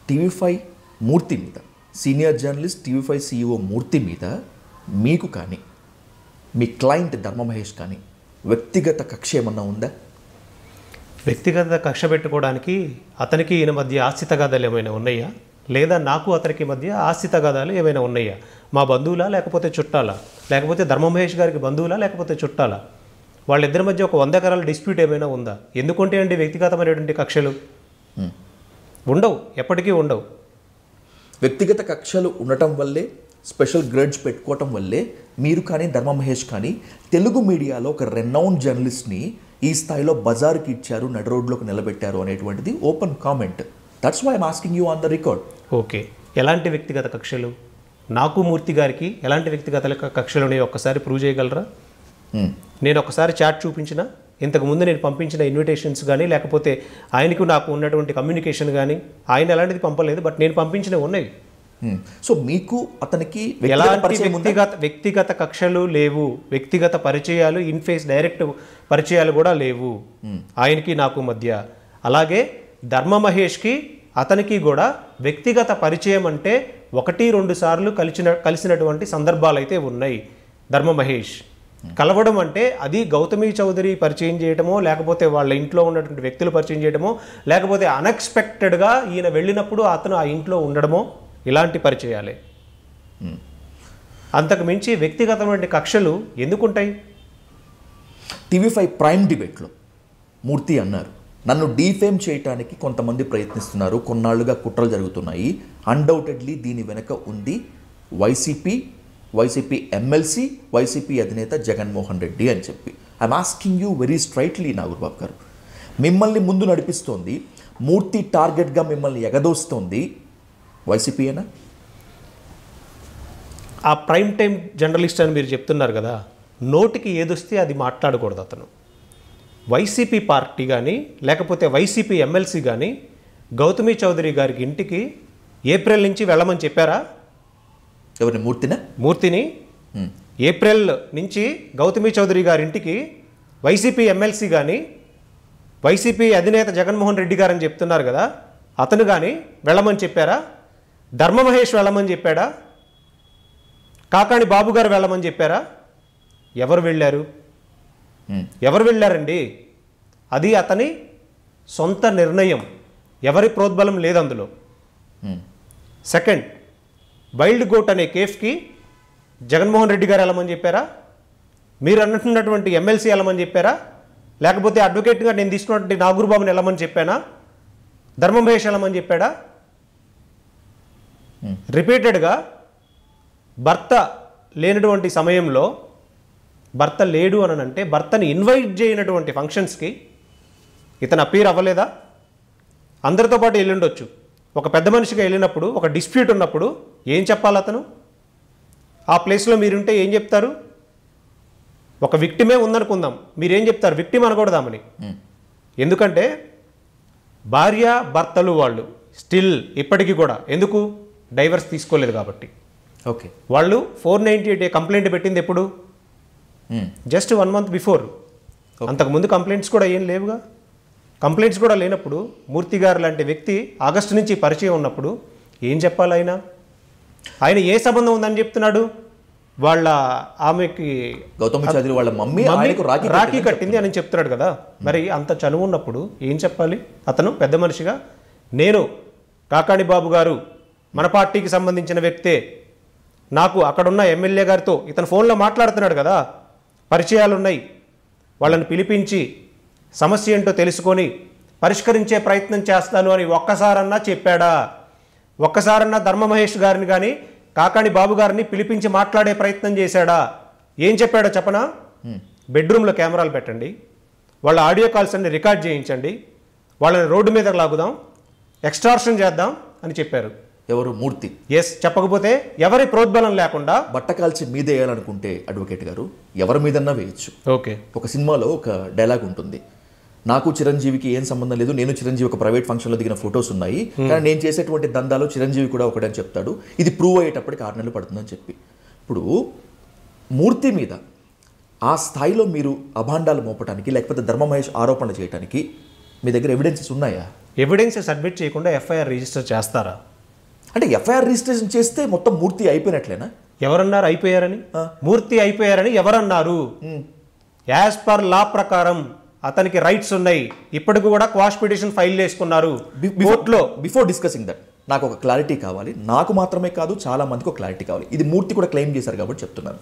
TV5 మూర్తి మీద, senior journalist TV5 CEO మూర్తి మీద మీకు కానీ మీ క్లయింట్ ధర్మ మహేష్ కానీ వ్యక్తిగత కక్ష ఏమన్నా ఉందా? వ్యక్తిగత కక్ష పెట్టుకోవడానికి అతనికి ఈయన మధ్య ఆస్తి తగాదాలు ఏమైనా ఉన్నాయా, లేదా నాకు అతనికి మధ్య ఆస్తి తగాదాలు ఏమైనా ఉన్నాయా? మా బంధువులా లేకపోతే చుట్టాలా, లేకపోతే ధర్మ మహేష్ గారికి బంధువులా లేకపోతే చుట్టాలా? వాళ్ళిద్దరి మధ్య ఒక 100 ఎకరాల డిస్ప్యూట్ ఏమైనా ఉందా? ఎందుకుంటే అండి వ్యక్తిగతమైనటువంటి కక్షలు ఉండవు, ఎప్పటికీ ఉండవు. వ్యక్తిగత కక్షలు ఉండటం వల్లే, స్పెషల్ గ్రేడ్స్ పెట్టుకోవటం వల్లే మీరు కానీ ధర్మ మహేష్ కానీ తెలుగు మీడియాలో ఒక రెనౌన్ జర్నలిస్ట్ని ఈ స్థాయిలో బజారుకి ఇచ్చారు, నడి రోడ్లోకి నిలబెట్టారు అనేటువంటిది open comment. That's why I'm asking you on the record. Okay, ఎలాంటి వ్యక్తిగత కక్షలు? నాకు మూర్తి గారికి ఎలాంటి వ్యక్తిగత కక్షలు ఉన్నాయో ఒక్కసారి ప్రూవ్ చేయగలరా? నేను ఒకసారి చాట్ చూపించిన, ఇంతకుముందు నేను పంపించిన ఇన్విటేషన్స్ కానీ, లేకపోతే ఆయనకు నాకు ఉన్నటువంటి కమ్యూనికేషన్ కానీ, ఆయన ఎలాంటిది పంపలేదు, బట్ నేను పంపించినవి ఉన్నాయి. సో మీకు అతనికి ఎలాంటి వ్యక్తిగత కక్షలు లేవు, వ్యక్తిగత పరిచయాలు, ఇన్ఫేస్ డైరెక్ట్ పరిచయాలు కూడా లేవు ఆయనకి నాకు మధ్య. అలాగే ధర్మ మహేష్కి అతనికి కూడా వ్యక్తిగత పరిచయం అంటే 1-2 సార్లు కలిసినటువంటి సందర్భాలు అయితే ఉన్నాయి. ధర్మ మహేష్ కలవడం అంటే అది గౌతమి చౌదరి పరిచయం చేయడమో, లేకపోతే వాళ్ళ ఇంట్లో ఉన్నటువంటి వ్యక్తులు పరిచయం చేయడమో, లేకపోతే అన్ఎక్స్పెక్టెడ్గా ఈయన వెళ్ళినప్పుడు అతను ఆ ఇంట్లో ఉండడమో, ఇలాంటి పరిచయాలే. అంతకు మించి వ్యక్తిగతమైన కక్షలు ఎందుకుంటాయి? టీవీ5 ప్రైమ్ డిబేట్లో మూర్తి అన్నారు, నన్ను డీఫేమ్ చేయడానికి కొంతమంది ప్రయత్నిస్తున్నారు, కొన్నాళ్లుగా కుట్రలు జరుగుతున్నాయి, అన్డౌటెడ్లీ దీని వెనక ఉంది వైసీపీ ఎమ్మెల్సీ, వైసీపీ అధినేత జగన్మోహన్ రెడ్డి అని చెప్పి. I'm asking you very straightly Nagurbabu garu, మిమ్మల్ని ముందు నడిపిస్తోంది మూర్తి, టార్గెట్గా మిమ్మల్ని ఎగదోస్తోంది వైసీపీయేనా? ఆ ప్రైమ్ టైం జర్నలిస్ట్ అని మీరు చెప్తున్నారు కదా, నోటికి ఏదొస్తే అది మాట్లాడకూడదు అతను. వైసీపీ పార్టీ కానీ, లేకపోతే వైసీపీ ఎమ్మెల్సీ కానీ గౌతమి చౌదరి గారికి ఇంటికి ఏప్రిల్ నుంచి వెళ్ళమని చెప్పారా? ఎవరిని? మూర్తిని ఏప్రిల్ నుంచి గౌతమి చౌదరి గారి ఇంటికి వైసీపీ ఎమ్మెల్సీ కానీ, వైసీపీ అధినేత జగన్మోహన్ రెడ్డి గారని చెప్తున్నారు కదా, అతను కానీ వెళ్ళమని చెప్పారా? ధర్మ మహేష్ వెళ్ళమని చెప్పాడా? కాకాణి బాబు గారు వెళ్ళమని చెప్పారా? ఎవరు వెళ్ళారండి? అది అతని సొంత నిర్ణయం, ఎవరి ప్రోద్బలం లేదు అందులో. సెకండ్, వైల్డ్ గోట్ అనే కేఫ్కి జగన్మోహన్ రెడ్డి గారు వెళ్ళమని చెప్పారా? మీరు అంటున్నటువంటి ఎమ్మెల్సీ వెళ్ళమని చెప్పారా? లేకపోతే అడ్వకేట్గా నేను తీసుకున్నటువంటి నాగూర్బాబుని వెళ్ళమని చెప్పానా? ధర్మ మహేష్ వెళ్ళమని చెప్పాడా? రిపీటెడ్గా భర్త లేనటువంటి సమయంలో, భర్త లేడు అని అంటే భర్తని ఇన్వైట్ చేయనటువంటి ఫంక్షన్స్కి ఇతను అపీర్ అవ్వలేదా? అందరితో పాటు వెళ్ళుండొచ్చు. ఒక పెద్ద మనిషిగా వెళ్ళినప్పుడు, ఒక డిస్ప్యూట్ ఉన్నప్పుడు ఏం చెప్పాలి అతను? ఆ ప్లేస్లో మీరుంటే ఏం చెప్తారు? ఒక విక్టిమే ఉందనుకుందాం, మీరేం చెప్తారు? విక్టిమ్ అనకూడదామని. ఎందుకంటే భార్య భర్తలు వాళ్ళు స్టిల్ ఇప్పటికీ కూడా, ఎందుకు డైవర్స్ తీసుకోలేదు కాబట్టి. ఓకే, వాళ్ళు 498A కంప్లైంట్ పెట్టింది ఎప్పుడు? Just 1 month before. అంతకుముందు కంప్లైంట్స్ కూడా ఏం లేవుగా. కంప్లైంట్స్ కూడా లేనప్పుడు మూర్తి గారు లాంటి వ్యక్తి ఆగస్టు నుంచి పరిచయం ఉన్నప్పుడు ఏం చెప్పాలి? ఆయన ఏ సంబంధం ఉందని చెప్తున్నాడు? వాళ్ళ ఆమెకి గౌతమి చౌదరి వాళ్ళ మమ్మీ రాఖీ కట్టింది అని చెప్తున్నాడు కదా. మరి అంత చనువు ఉన్నప్పుడు ఏం చెప్పాలి అతను? పెద్ద మనిషిగా నేను కాకాణి బాబు గారు మన పార్టీకి సంబంధించిన వ్యక్తే, నాకు అక్కడున్న ఎమ్మెల్యే గారితో ఇతను ఫోన్లో మాట్లాడుతున్నాడు కదా, పరిచయాలు ఉన్నాయి, వాళ్ళని పిలిపించి సమస్య ఏంటో తెలుసుకొని పరిష్కరించే ప్రయత్నం చేస్తాను అని ఒక్కసారన్నా చెప్పాడా? ఒక్కసారన్నా ధర్మ మహేష్ గారిని కానీ కాకాణి బాబు గారిని పిలిపించి మాట్లాడే ప్రయత్నం చేశాడా? ఏం చెప్పాడో చెప్పనా? బెడ్రూమ్లో కెమెరాలు పెట్టండి, వాళ్ళ ఆడియో కాల్స్ అన్ని రికార్డ్ చేయించండి, వాళ్ళని రోడ్డు మీదకి లాగుదాం, ఎక్స్టార్షన్ చేద్దాం అని చెప్పారు. ఎవరు? మూర్తి. ఎస్. చెప్పకపోతే ఎవరి ప్రోద్బలం లేకుండా బట్ట కాల్చి మీద వేయాలనుకుంటే అడ్వకేట్ గారు ఎవరి మీదన్నా వేయచ్చు. ఓకే, ఒక సినిమాలో ఒక డైలాగ్ ఉంటుంది, నాకు చిరంజీవికి ఏం సంబంధం లేదు, నేను చిరంజీవి ఒక ప్రైవేట్ ఫంక్షన్లో దిగిన ఫొటోస్ ఉన్నాయి, కానీ నేను చేసేటువంటి దందాలో చిరంజీవి కూడా ఒకటని చెప్తాడు, ఇది ప్రూవ్ అయ్యేటప్పటికి 6 నెలలు పడుతుందని చెప్పి. ఇప్పుడు మూర్తి మీద ఆ స్థాయిలో మీరు అభాండాలు మోపడానికి, లేకపోతే ధర్మ మహేష్ ఆరోపణలు చేయడానికి మీ దగ్గర ఎవిడెన్సెస్ ఉన్నాయా? ఎవిడెన్స్ సబ్మిట్ చేయకుండా ఎఫ్ఐఆర్ రిజిస్టర్ చేస్తారా? అంటే ఎఫ్ఐఆర్ రిజిస్ట్రేషన్ చేస్తే మొత్తం మూర్తి అయిపోయినట్లేనా? ఎవరన్నారు అయిపోయారని? మూర్తి అయిపోయారని ఎవరన్నారు? యాజ్ పర్ లా ప్రకారం అతనికి రైట్స్ ఉన్నాయి. ఇప్పటికి కూడా క్వాష్ పిటిషన్ ఫైల్ చేసుకున్నారు కోర్టులో. బిఫోర్ డిస్కసింగ్ దట్ నాకు ఒక క్లారిటీ కావాలి. నాకు మాత్రమే కాదు, చాలా మందికి ఒక క్లారిటీ కావాలి. ఇది మూర్తి కూడా క్లెయిమ్ చేశారు కాబట్టి చెప్తున్నాను.